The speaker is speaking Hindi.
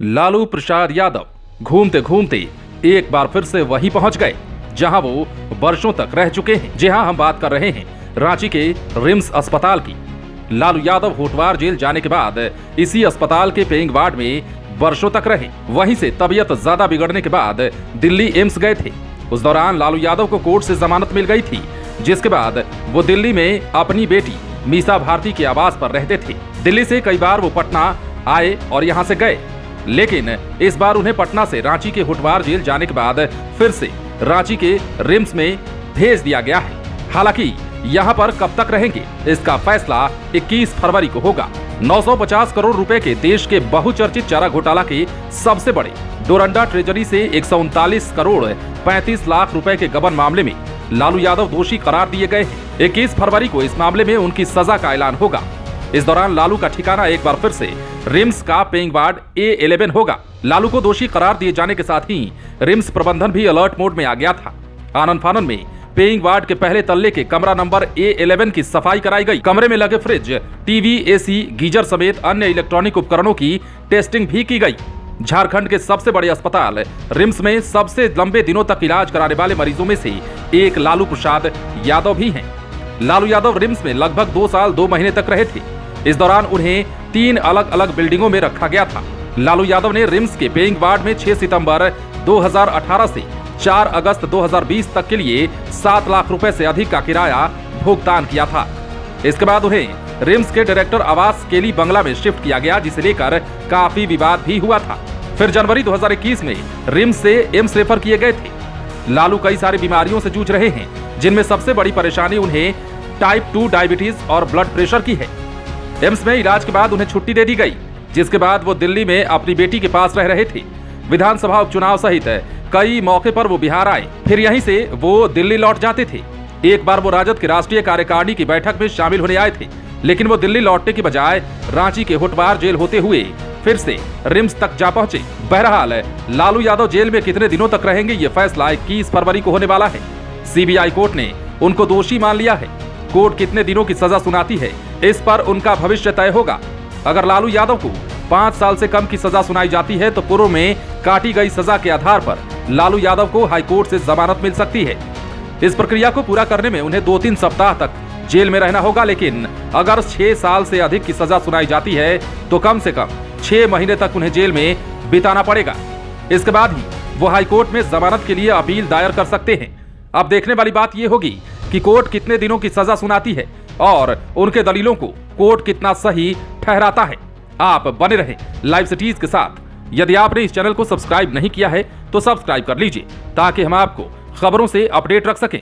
लालू प्रसाद यादव घूमते घूमते एक बार फिर से वहीं पहुंच गए जहां वो वर्षों तक रह चुके हैं। जी हां, हम बात कर रहे हैं रांची के रिम्स अस्पताल की। लालू यादव होटवार जेल जाने के बाद इसी अस्पताल के पेइंग वार्ड में वर्षों तक रहे। वहीं से तबीयत ज्यादा बिगड़ने के बाद दिल्ली एम्स गए थे। उस दौरान लालू यादव को कोर्ट से जमानत मिल गई थी, जिसके बाद वो दिल्ली में अपनी बेटी मीसा भारती के आवास पर रहते थे। दिल्ली से कई बार वो पटना आए और यहाँ से गए, लेकिन इस बार उन्हें पटना से रांची के होटवार जेल जाने के बाद फिर से रांची के रिम्स में भेज दिया गया है। हालांकि यहाँ पर कब तक रहेंगे, इसका फैसला 21 फरवरी को होगा। 950 करोड़ रुपए के देश के बहुचर्चित चारा घोटाला के सबसे बड़े डोरंडा ट्रेजरी से 139 करोड़ 35 लाख रुपए के गबन मामले में लालू यादव दोषी करार दिए गए हैं। 21 फरवरी को इस मामले में उनकी सजा का ऐलान होगा। इस दौरान लालू का ठिकाना एक बार फिर से रिम्स का पेइंग वार्ड A11 होगा। लालू को दोषी करार दिए जाने के साथ ही रिम्स प्रबंधन भी अलर्ट मोड में आ गया था। आनन फानन में पेइंग वार्ड के पहले तल्ले के कमरा नंबर A11 की सफाई कराई गई। कमरे में लगे फ्रिज, टीवी, एसी, गीजर समेत अन्य इलेक्ट्रॉनिक उपकरणों की टेस्टिंग भी की गई। झारखंड के सबसे बड़े अस्पताल रिम्स में सबसे लंबे दिनों तक इलाज कराने वाले मरीजों में से एक लालू प्रसाद यादव भी हैं। लालू यादव रिम्स में लगभग 2 साल 2 महीने तक रहे थे। इस दौरान उन्हें 3 अलग अलग बिल्डिंगों में रखा गया था। लालू यादव ने रिम्स के पेइंग वार्ड में 6 सितंबर 2018 से 4 अगस्त 2020 तक के लिए 7 लाख रुपए से अधिक का किराया भुगतान किया था। इसके बाद उन्हें रिम्स के डायरेक्टर आवास केली बंगला में शिफ्ट किया गया, जिसे लेकर काफी विवाद भी हुआ था। फिर जनवरी 2021 में रिम्स से एम्स रेफर किए गए थे। लालू कई सारी बीमारियों से जूझ रहे हैं, जिनमें सबसे बड़ी परेशानी उन्हें टाइप 2 डायबिटीज और ब्लड प्रेशर की है। एम्स में इलाज के बाद उन्हें छुट्टी दे दी गई, जिसके बाद वो दिल्ली में अपनी बेटी के पास रह रहे थे। विधानसभा उपचुनाव सहित कई मौके पर वो बिहार आए, फिर यहीं से वो दिल्ली लौट जाते थे। एक बार वो राजद की राष्ट्रीय कार्यकारिणी की बैठक में शामिल होने आए थे, लेकिन वो दिल्ली लौटने की बजाय रांची के होटवार जेल होते हुए फिर से रिम्स तक जा पहुंचे। बहरहाल लालू यादव जेल में कितने दिनों तक रहेंगे, ये फैसला 21 फरवरी को होने वाला है। सीबीआई कोर्ट ने उनको दोषी मान लिया है। कोर्ट कितने दिनों की सजा सुनाती है, इस पर उनका भविष्य तय होगा। अगर लालू यादव को 5 साल से कम की सजा सुनाई जाती है, तो पूर्व में काटी गई सजा के आधार पर लालू यादव को हाईकोर्ट से जमानत मिल सकती है। इस प्रक्रिया को पूरा करने में उन्हें 2-3 सप्ताह तक जेल में रहना होगा, लेकिन अगर 6 साल से अधिक की सजा सुनाई जाती है, तो कम से कम 6 महीने तक उन्हें जेल में बिताना पड़ेगा। इसके बाद ही वो हाईकोर्ट में जमानत के लिए अपील दायर कर सकते हैं। अब देखने वाली बात यह होगी कि कोर्ट कितने दिनों की सजा सुनाती है और उनके दलीलों को कोर्ट कितना सही ठहराता है। आप बने रहें लाइव सिटीज के साथ। यदि आपने इस चैनल को सब्सक्राइब नहीं किया है, तो सब्सक्राइब कर लीजिए, ताकि हम आपको खबरों से अपडेट रख सकें।